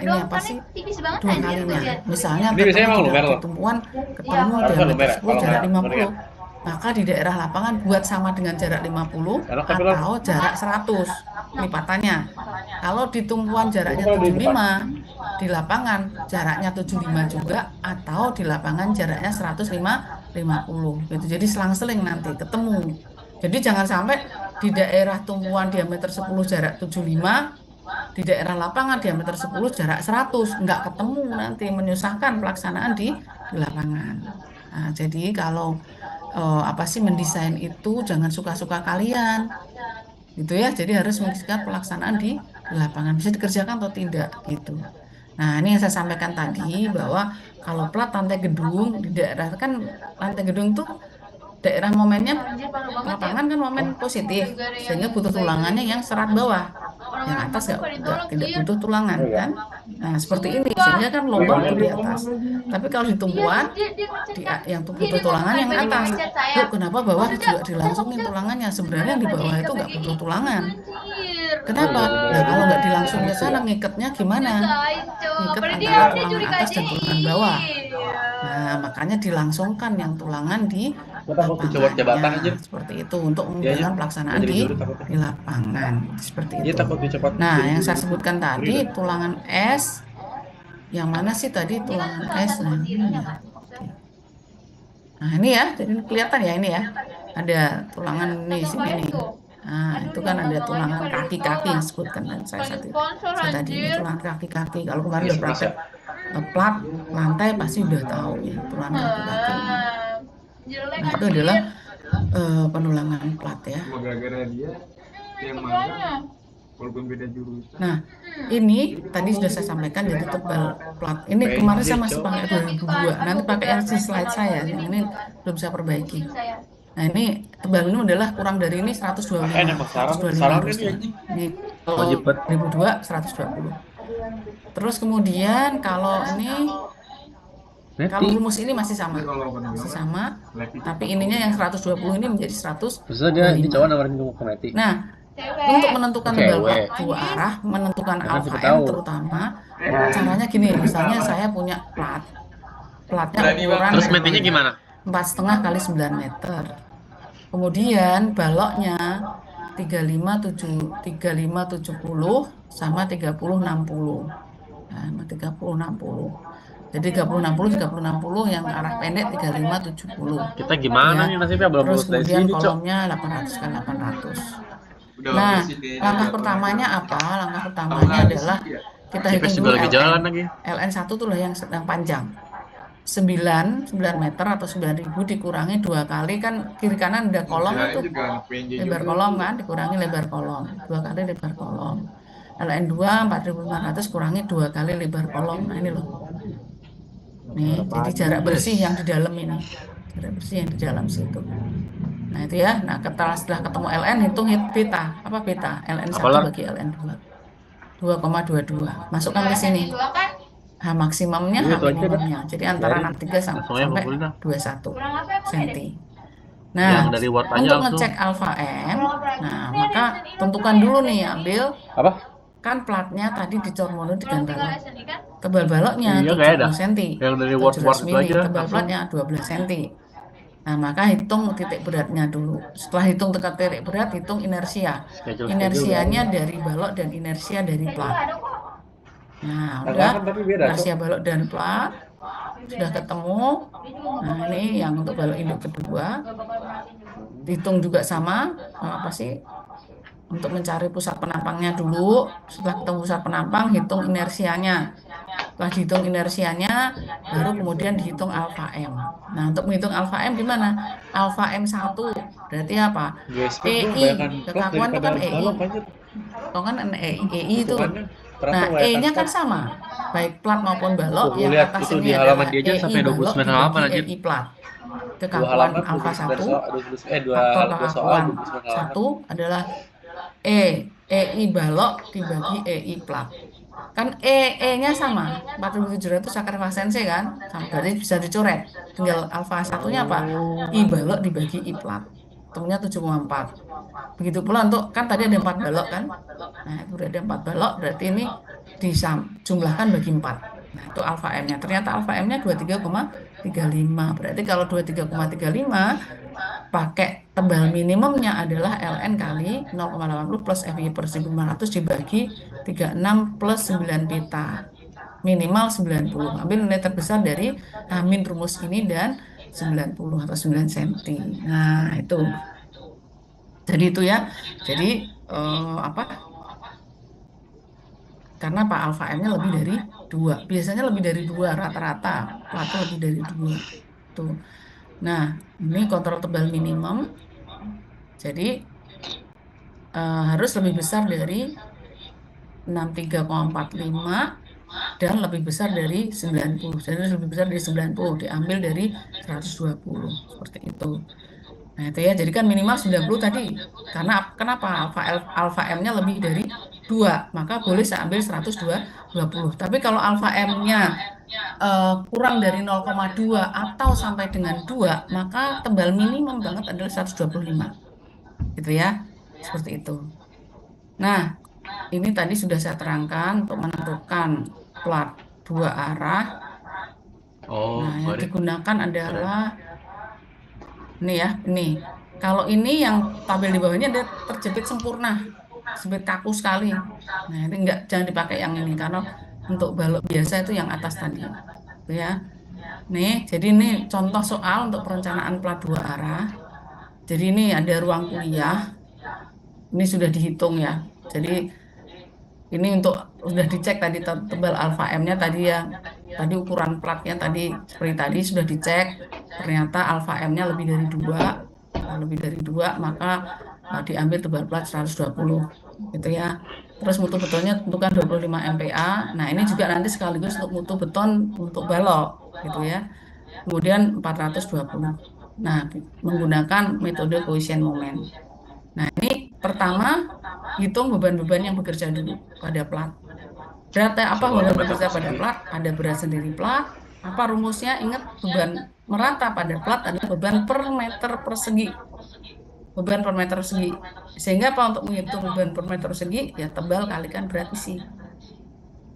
ini apa sih 2 kalinya. Misalnya Ini biasanya emang ketemu lumer di loh. tumpuan ketemu Harusnya diameter lumer ya, 10, kalau jarak nggak 50. lumer Maka di daerah lapangan buat sama dengan jarak 50 Enak tapi lo. atau jarak 100 lipatannya. Kalau di tumpuan jaraknya 75, di lapangan jaraknya 75 juga atau di lapangan jaraknya 150 gitu. Jadi selang-seling nanti ketemu. Jadi jangan sampai di daerah tumpuan diameter 10 jarak 75, di daerah lapangan diameter 10 jarak 100, nggak ketemu nanti, menyusahkan pelaksanaan di lapangan. Nah, jadi kalau apa sih mendesain itu jangan suka-suka kalian gitu ya, jadi harus mendesain pelaksanaan di lapangan bisa dikerjakan atau tidak gitu. Nah, ini yang saya sampaikan tadi bahwa kalau plat lantai gedung di daerah kan, lantai gedung tuh daerah momennya lapangan kan momen positif, sehingga butuh tulangannya yang serat bawah, yang atas tidak butuh tulangan kan. Nah, seperti ini sehingga kan lubang tuh di atas. Tapi kalau di tumpuan yang butuh tulangan yang atas. Loh, kenapa bawah juga dilangsungin tulangannya? Sebenarnya yang di bawah itu nggak butuh tulangan. Kenapa? Nah, kalau nggak dilangsung ke sana, ngiketnya gimana? Ngiket antara tulangan atas dan tulangan bawah. Nah, makanya dilangsungkan yang tulangan di lapangannya. Seperti itu untuk memudahkan pelaksanaan di lapangan. Seperti itu. Nah, yang saya sebutkan tadi tulangan S. Yang mana sih tadi tulangan S? Nah, ini ya. Oke. Nah, ini ya. Jadi kelihatan ya ini ya. Ada tulangan nih sini nih. Nah, itu kan ada tulangan kaki-kaki yang disebutkan dan saya tadi ini tulangan kaki-kaki. Kalau kemarin udah praktek plat lantai pasti udah tahu ya tulangan kaki-kaki. Nah, itu adalah penulangan plat ya. Nah, ini tadi sudah saya sampaikan jadi tebal plat. Ini kemarin saya masih pakai 2002. Nanti pakai yang si slide saya. Yang ini belum saya perbaiki. Nah, ini tebal ini adalah kurang dari ini 125 harusnya. Ini kalau 2002 120. Terus kemudian kalau ini kalau rumus ini masih sama. Tapi ininya yang 120 ini menjadi 125. Nah, untuk menentukan tebal plat dua arah, menentukan alfa M terutama, caranya gini. Misalnya saya punya platnya ukuran Terus metinnya gimana? 4,5 kali 9 meter. Kemudian baloknya 3570 sama 3060. Nah, 3060. Jadi 3060 yang arah pendek 3570. Kita gimana nih nasibnya belum Terus lulus dari kemudian sini, Cok. kolomnya 800 kali 800. Nah, langkah pertamanya apa? Langkah pertamanya adalah kita hitung dulu LN. LN1 tuh lah yang sedang panjang. 9 meter atau 9.000 dikurangi 2 kali kan kiri kanan ada kolom itu lebar kolom kan dikurangi lebar kolom 2 kali lebar kolom. LN2 4.500 kurangi 2 kali lebar kolom. Nah ini loh. Nih, jadi jarak bersih yang di dalam ini. Jarak bersih yang di dalam situ. Nah, itu ya. Nah, setelah ketemu LN hitung beta. Apa beta? LN1 bagi LN2. 2,22. Masukkan ke sini. H maksimumnya, H minimumnya. Jadi antara 63 sampai 21 cm. Nah, untuk ngecek alfa M, nah maka tentukan dulu nih, ambil kan platnya tadi dicor mono dengan balok. Tebal baloknya 70 cm. Yang dari Word mili, tebal platnya 12 cm. Nah, maka hitung titik beratnya dulu. Setelah hitung titik berat, hitung inersia. Inersianya dari balok dan inersia dari plat. Nah, udah inersia balok dan plat sudah ketemu. Nah, ini yang untuk balok induk kedua. Dihitung juga sama, apa sih? Untuk mencari pusat penampangnya dulu. Setelah ketemu pusat penampang, hitung inersianya. Setelah dihitung inersianya, baru kemudian dihitung alfa M. Nah, untuk menghitung alfa M gimana? Alfa M1 berarti apa? EI, kekakuan itu kan EI. Atau kan EI itu. Nah, E-nya kan sama. Baik plat maupun balok, yang atas ini adalah EI balok dibagi EI plat. Kekakuan alfa 1, faktor kekakuan 1 adalah EI balok dibagi EI plat. Kan E-nya sama, 4700 akar Vasense kan? Berarti bisa dicoret. Tinggal alfa 1-nya apa? I balok dibagi I plat. Hitungannya 7,4. Begitu pula untuk, kan tadi ada 4 balok kan? Nah, itu udah ada 4 balok, berarti ini dijumlahkan bagi 4. Nah, itu alfa M-nya. Ternyata alfa M-nya 23,35. Berarti kalau 23,35, pakai tebal minimumnya adalah LN kali 0,80 plus FI per 1500 dibagi 36 plus 9 beta. Minimal 90. Ambil nilai terbesar dari amin rumus ini dan 90 atau 9 cm. Nah, itu. Jadi itu ya. Jadi apa? Karena Pak alfa M-nya lebih dari 2. Biasanya lebih dari 2 rata-rata. Plato lebih dari 2. Tuh. Nah, ini kontrol tebal minimum. Jadi harus lebih besar dari 63,45 dan lebih besar dari 90. Jadi lebih besar dari 90 diambil dari 120 seperti itu. Nah, itu ya. Jadi kan minimal 90 tadi. Karena kenapa? Alfa M-nya lebih dari 2, maka boleh saya ambil 120. Tapi kalau alfa M-nya kurang dari 0,2 atau sampai dengan 2, maka tebal minimum banget adalah 125. Gitu ya. Seperti itu. Nah, ini tadi sudah saya terangkan untuk menentukan plat 2 arah. Oh, Nah, yang boleh. digunakan adalah ini ya, ini. Kalau ini yang tabel di bawahnya dia terjepit sempurna, jepit kaku sekali. Nah, ini jangan dipakai yang ini karena untuk balok biasa itu yang atas tadi. Itu ya. Nih, jadi ini contoh soal untuk perencanaan plat 2 arah. Jadi ini ada ruang kuliah. Ini sudah dihitung ya. Jadi ini untuk sudah dicek tadi tebal alfa M-nya tadi ya. Tadi ukuran platnya tadi seperti tadi sudah dicek. Ternyata alfa M-nya lebih dari 2. Kalau lebih dari 2 maka diambil tebal plat 120 gitu ya. Terus mutu betonnya tentukan 25 MPa. Nah, ini juga nanti sekaligus untuk mutu beton untuk balok gitu ya. Kemudian 420. Nah, menggunakan metode koefisien momen. Nah, ini pertama hitung beban-beban yang bekerja dulu pada plat. Berat apa beban bekerja pada plat? Ada berat sendiri plat. Apa rumusnya? Ingat, beban merata pada plat adalah beban per meter persegi. Beban per meter persegi. Sehingga apa untuk menghitung beban per meter persegi? Ya tebal kalikan berat isi.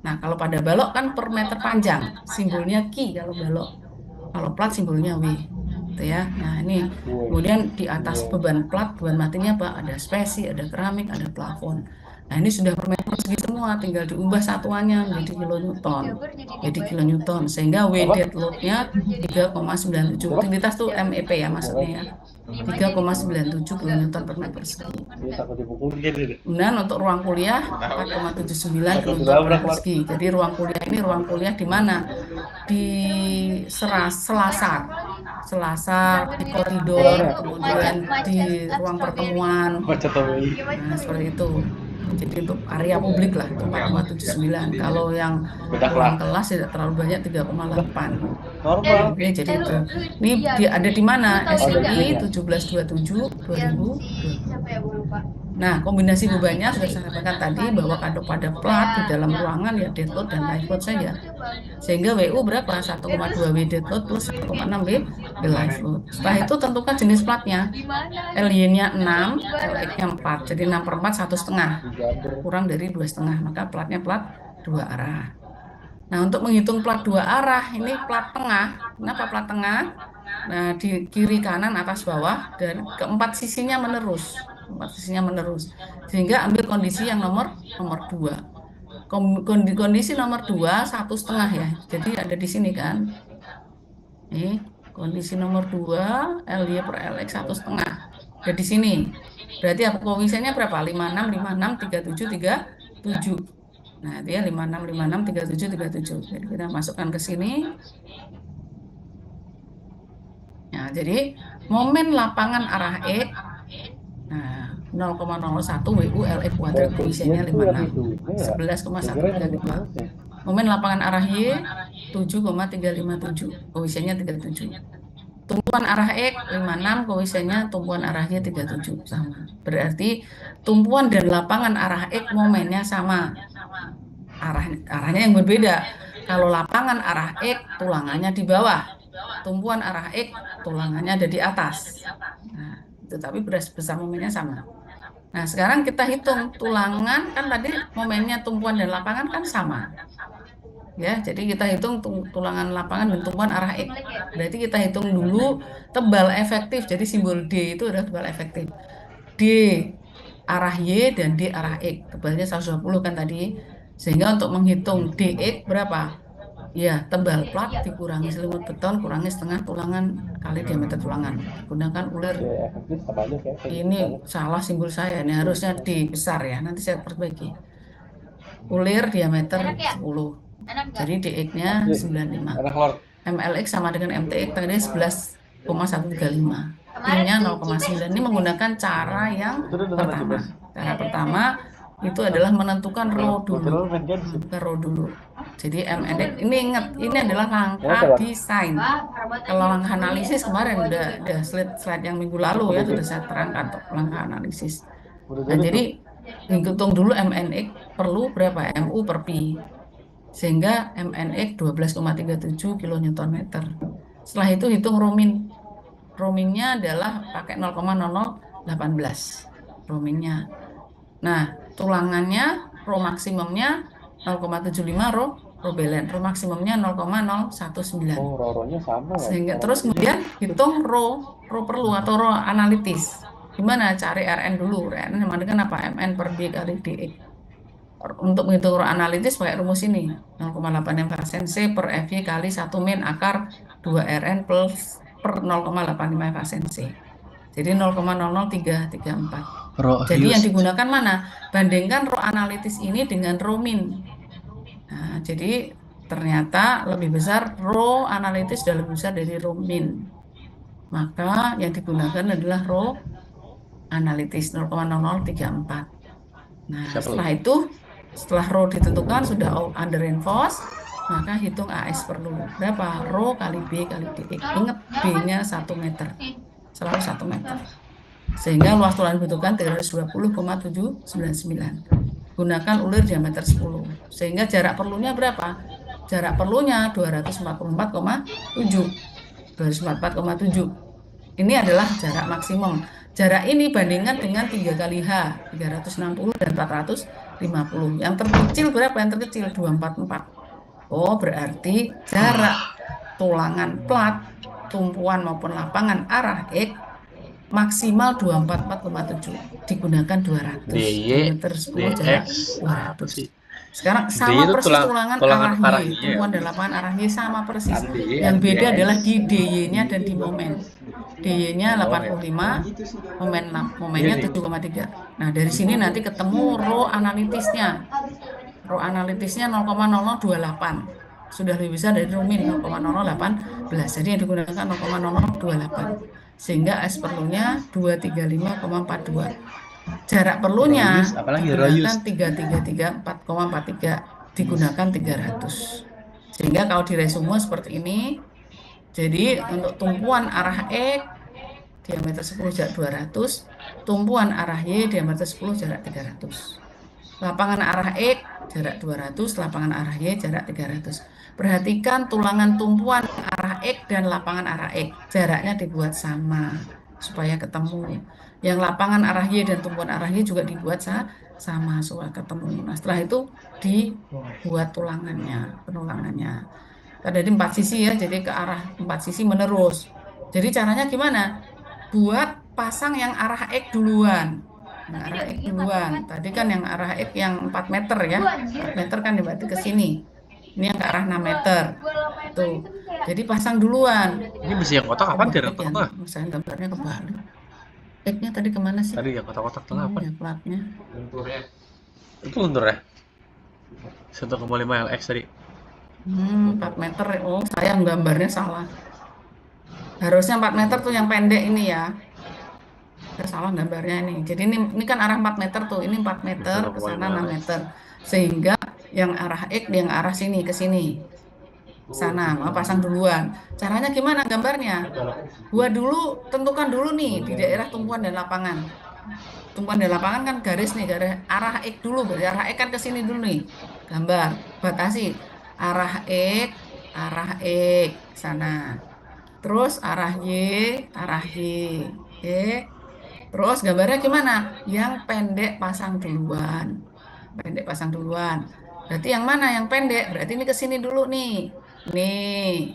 Nah, kalau pada balok kan per meter panjang. Simbolnya Ki kalau balok. Kalau plat simbolnya W. Gitu ya. Nah, ini kemudian di atas beban plat, beban matinya apa? Ada spesi, ada keramik, ada plafon. Nah, ini sudah per meter persegi semua, tinggal diubah satuannya menjadi kilonewton. Jadi kilonewton, sehingga W dead load-nya 3,97. Utilitas tuh MEP ya maksudnya ya. 3,97 kilonewton per meter persegi. Kemudian untuk ruang kuliah 4,79 kilonewton per meter persegi. Jadi ruang kuliah ini ruang kuliah di mana? Di selasar, di koridor, kemudian di ruang pertemuan. Nah, seperti itu. Jadi untuk area publik lah itu 4,79. Kalau yang ruang kelas tidak terlalu banyak 3,8. Oke, jadi itu. Ini ada di mana? SNI 1727 2020. Nah, kombinasi bebannya sudah saya katakan tadi bahwa kalau pada plat di dalam ruangan ya dead load dan live load saja. Sehingga WU berapa? 1,2 W dead load plus 1,6 W live load. Setelah itu tentukan jenis platnya. LY-nya 6, LX-nya 4. Jadi 6/4 1,5. Kurang dari 2,5. Maka platnya plat 2 arah. Nah, untuk menghitung plat 2 arah, ini plat tengah. Kenapa plat tengah? Nah, di kiri, kanan, atas, bawah, dan keempat sisinya menerus. Sehingga ambil kondisi yang nomor 2. Kondisi nomor 2 1,5 ya. Jadi ada di sini kan. Nih, kondisi nomor 2 LY per LX 1,5. Ada di sini. Berarti apa koefisiennya berapa? 56, 56, 37, 37. Nah, dia 56, 56, 37, 37. Jadi kita masukkan ke sini. Nah, jadi momen lapangan arah E. Nah, 0,01 WU LX kuadrat koefisiennya 56. 11,135. Momen lapangan arah Y 7,357. Koefisiennya 37. Tumpuan arah X 56, koefisiennya tumpuan arah Y 37 sama. Berarti tumpuan dan lapangan arah X momennya sama. Arahnya yang berbeda. Kalau lapangan arah X tulangannya di bawah. Tumpuan arah X tulangannya ada di atas. Nah, tetapi besar momennya sama. Nah, sekarang kita hitung tulangan, kan tadi momennya tumpuan dan lapangan kan sama. Ya, jadi kita hitung tulangan lapangan dan tumpuan arah X. Berarti kita hitung dulu tebal efektif. Jadi simbol D itu adalah tebal efektif. D arah Y dan D arah X. Tebalnya 120 kan tadi. Sehingga untuk menghitung DX berapa? Ya, tebal plat dikurangi selimut beton, kurangi setengah tulangan kali diameter tulangan. Gunakan ulir. Ini salah simbol saya. Ini harusnya D besar ya. Nanti saya perbaiki. Ulir diameter 10. Jadi DX-nya 95. MLX sama dengan MTX tadi 11,135. Pinnya 0,9. Ini menggunakan cara yang pertama. Cara pertama itu adalah menentukan row dulu. Jadi MNX ini ingat, ini adalah langkah desain. Kalau langkah analisis kemarin udah slide yang minggu lalu ya sudah saya terangkan untuk langkah analisis. Nah, jadi hitung dulu MNX perlu berapa MU per pi. Sehingga MNX 12,37 kN/m. Setelah itu hitung romin. Rominnya adalah pakai 0,0018 rominnya. Nah, tulangannya Rho maksimumnya 0,75 rho belen. Rho maksimumnya 0,019. Oh, roro-nya sama ya? Sehingga terus kemudian hitung rho perlu atau rho analitis. Gimana cari Rn dulu? Rn yang mana kan apa? Mn per D kali dx. Untuk menghitung rho analitis pakai rumus ini 0,85 Fc per Fy kali 1 min akar 2 Rn plus per 0,85 Fc. Jadi 0,00334. Jadi yang digunakan mana? Bandingkan rho analitis ini dengan rho min. Nah, jadi ternyata lebih besar rho analitis sudah lebih besar dari rho min. Maka yang digunakan adalah rho analitis 0,0034. Nah, setelah rho ditentukan sudah under reinforce, maka hitung AS perlu. Berapa? Rho kali B kali dx. Ingat B-nya 1 meter. Selalu 1 meter. Sehingga luas tulang dibutuhkan 320,799. Gunakan ulir diameter 10. Sehingga jarak perlunya berapa? Jarak perlunya 244,7. 244,7. Ini adalah jarak maksimum. Jarak ini bandingkan dengan 3 kali H, 360 dan 450. Yang terkecil berapa? Yang terkecil 244. Oh, berarti jarak tulangan plat, tumpuan maupun lapangan arah X maksimal 244,7. Digunakan 200. Diameter 10 jarak 200. Sekarang sama persis tulangan arah Y, tumpuan dan lapangan arah Y sama persis. Yang beda adalah di DY-nya dan di momen. DY-nya 85, momennya 7,3. Nah, dari sini nanti ketemu rho analitisnya. Rho analitisnya 0,0028. Sudah lebih besar dari rho min 0,0018. Jadi yang digunakan 0,0028. Sehingga S perlunya 235,42. Jarak perlunya digunakan 333,4,43, digunakan 300. Sehingga kalau diresume seperti ini, jadi untuk tumpuan arah X diameter 10 jarak 200, tumpuan arah Y diameter 10 jarak 300. Lapangan arah X jarak 200, lapangan arah Y jarak 300. Perhatikan tulangan tumpuan arah X dan lapangan arah X, jaraknya dibuat sama supaya ketemu. Yang lapangan arah Y dan tumpuan arah Y juga dibuat sama supaya ketemu. Nah, setelah itu dibuat penulangannya. Ada di 4 sisi ya, jadi ke arah 4 sisi menerus. Jadi caranya gimana? Buat pasang yang arah X duluan. Yang arah X duluan. Tadi kan yang arah X yang 4 meter ya. 4 meter kan berarti ke sini. Ini yang ke arah 6 meter. Tuh. Jadi pasang duluan. Ini besi yang kotak apa? Tidak kotak. Saya gambarnya kebalik. X-nya tadi kemana sih? Tadi ya kotak-kotak tuh apa? Ya, platnya. Itu lentur ya? 1,5 LX tadi. 4 meter. Oh, saya gambarnya salah. Harusnya 4 meter tuh yang pendek ini ya. Saya salah gambarnya ini. Jadi ini kan arah 4 meter tuh. Ini 4 meter, ke sana 6 meter. Sehingga yang arah X yang arah sini ke sini. Sana, mau pasang duluan. Caranya gimana gambarnya? Buat dulu, tentukan dulu nih di daerah tumpuan dan lapangan. Tumpuan dan lapangan kan garis nih, garis arah X dulu. Berarti arah X kan ke sini dulu nih. Gambar, batasi. Arah X sana. Terus arah Y. Oke. Terus gambarnya gimana? Yang pendek pasang duluan. Berarti yang mana yang pendek? Berarti ini ke sini dulu nih. Nih.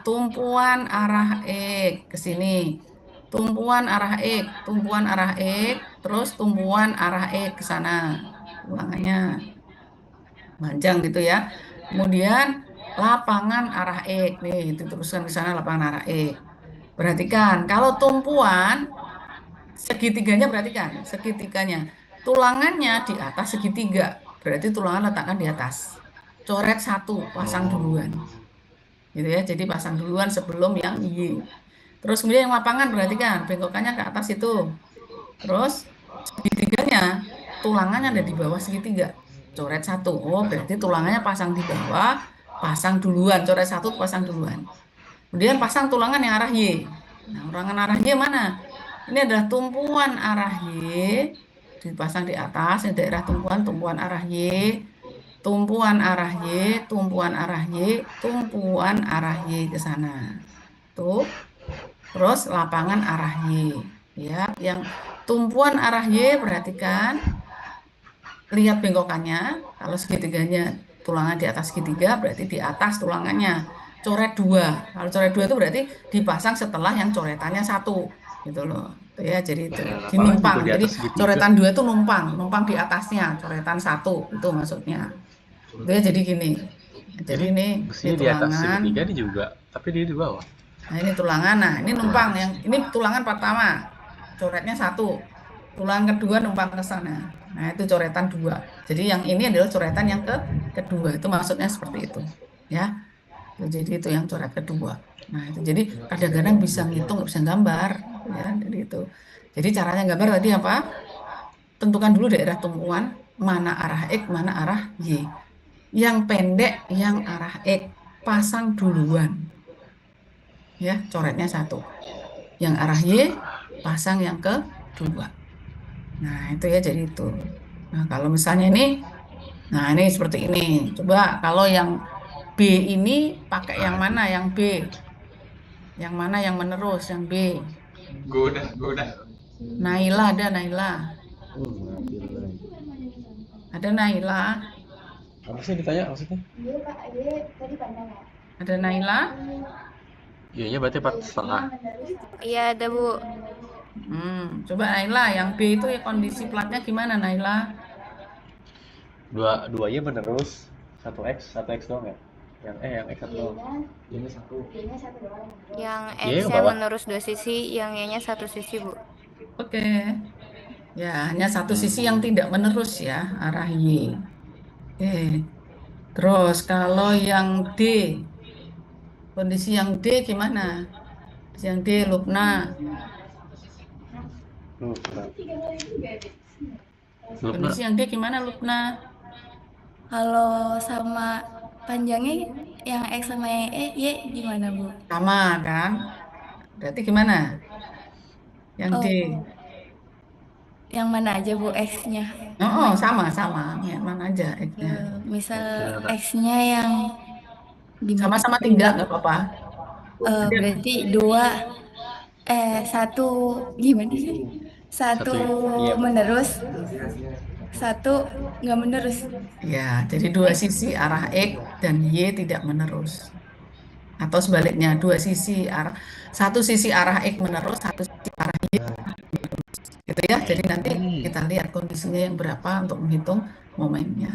Tumpuan arah X ke sini. Tumpuan arah X, terus tumpuan arah X ke sana. Ulangannya panjang gitu ya. Kemudian lapangan arah X. Nih, diteruskan ke sana lapangan arah X. Perhatikan, kalau tumpuan segitiganya, perhatikan segitiganya. Tulangannya di atas segitiga. Berarti tulangan letakkan di atas. Coret 1, pasang duluan. Gitu ya. Jadi pasang duluan sebelum yang Y. Terus kemudian yang lapangan, perhatikan bengkokannya ke atas itu. Terus segitiganya, tulangannya ada di bawah segitiga. Coret 1. Oh, berarti tulangannya pasang di bawah, pasang duluan. Coret 1 pasang duluan. Kemudian pasang tulangan yang arah Y. Nah, tulangan arah Y mana? Ini adalah tumpuan arah Y. Dipasang di atas, ini daerah tumpuan arah Y. Tumpuan arah Y ke sana. Tuh. Terus lapangan arah Y. Ya, yang tumpuan arah Y perhatikan lihat bengkokannya. Kalau segitiganya tulangan di atas segitiga, berarti di atas tulangannya. Coret 2. Kalau coret 2 itu berarti dipasang setelah yang coretannya 1. Gitu loh. Itu ya, jadi itu Kepala dinumpang. juga di Jadi atas segitiga. coretan 2 itu numpang, numpang di atasnya. Coretan 1 itu maksudnya. Itu ya, jadi gini. Jadi ini Mestinya di atas tulangan. segitiga ini juga, tapi dia di bawah. Nah, ini tulangan. Nah, ini numpang yang ini tulangan pertama. Coretnya 1. Tulangan kedua numpang ke sana. Nah, itu coretan 2. Jadi yang ini adalah coretan yang kedua. Itu maksudnya seperti itu. Ya. Jadi itu yang coret kedua. Nah, itu jadi kadang-kadang bisa ngitung, bisa gambar. Ya, jadi itu. Jadi caranya gambar tadi apa? Tentukan dulu daerah tumpuan, mana arah X, mana arah Y. Yang pendek, yang arah X, pasang duluan. Ya, coretnya 1. Yang arah Y, pasang yang kedua. Nah, itu ya, jadi itu. Nah, kalau misalnya ini, nah ini seperti ini. Coba kalau yang B ini pakai yang mana? Yang B. Yang mana yang menerus? Yang B. Gue udah. Naila, ada Naila. Ada Naila. Apa sih ditanya maksudnya? Ada Naila. Iya, berarti 4,5. Iya ada Bu. Coba Naila, yang B itu ya kondisi platnya gimana Naila? Dua Y menerus, 1X doang ya? Yang X 1 doang. Ini 1. Yang Iya, ke X-nya bawah. menerus 2 sisi, yang Y-nya 1 sisi Bu. Oke. Ya, hanya satu sisi yang tidak menerus ya, arah Y. Oke. Terus kalau yang D, kondisi yang D gimana? Yang D, Lupna. Kondisi yang D gimana, Lupna? Kalau sama panjangnya yang X sama yang Y gimana, Bu? Sama kan? Berarti gimana? Yang D. Yang mana aja, Bu, X-nya? Oh, sama. Yang mana aja X-nya? Misal X-nya yang gimana? Sama-sama tinggal, nggak apa-apa. Berarti 1 gimana sih? 1 iya. menerus, 1 nggak menerus. Ya, jadi 2 sisi arah X dan Y tidak menerus. Atau sebaliknya, 2 sisi arah, 1 sisi arah X menerus, 1 sisi arah Y menerus. Gitu ya. Jadi nanti kita lihat kondisinya yang berapa untuk menghitung momennya.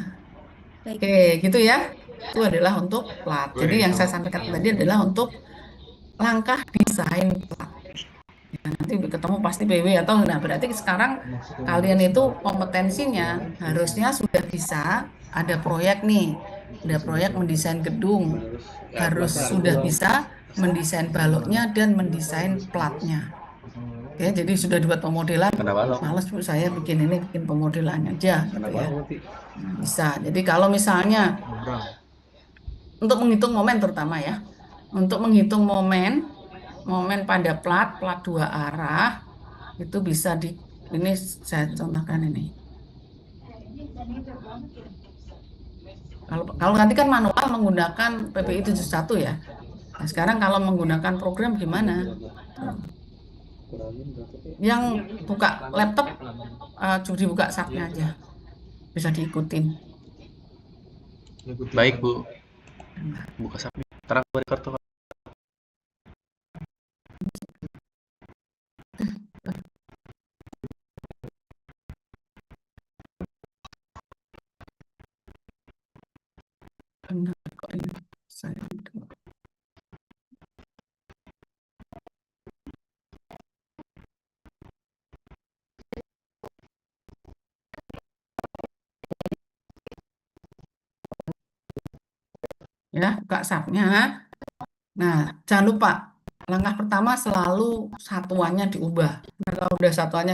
Oke, gitu ya. Itu adalah untuk plat. Jadi yang saya sampaikan tadi adalah untuk langkah desain plat. Ya, nanti ketemu pasti PW atau nah berarti sekarang kalian itu kompetensinya harusnya sudah bisa ada proyek nih, ada proyek mendesain gedung, harus sudah bisa mendesain baloknya dan mendesain platnya. Oke, jadi sudah dibuat pemodelan. Males Bu saya bikin pemodelannya aja gitu ya. Nah, bisa. Jadi kalau misalnya untuk menghitung momen terutama ya, untuk menghitung momen pada plat 2 arah itu bisa ini saya contohkan ini. Kalau nanti kan manual menggunakan PPI 71 ya. Nah, sekarang kalau menggunakan program gimana? Yang buka laptop dibuka SAP-nya aja. Bisa diikutin. Baik, Bu. Buka SAP. Terang kartu. Benar kok ini. Saya ya, buka SAP-nya. Nah, jangan lupa langkah pertama selalu satuannya diubah. Nah, kalau udah satuannya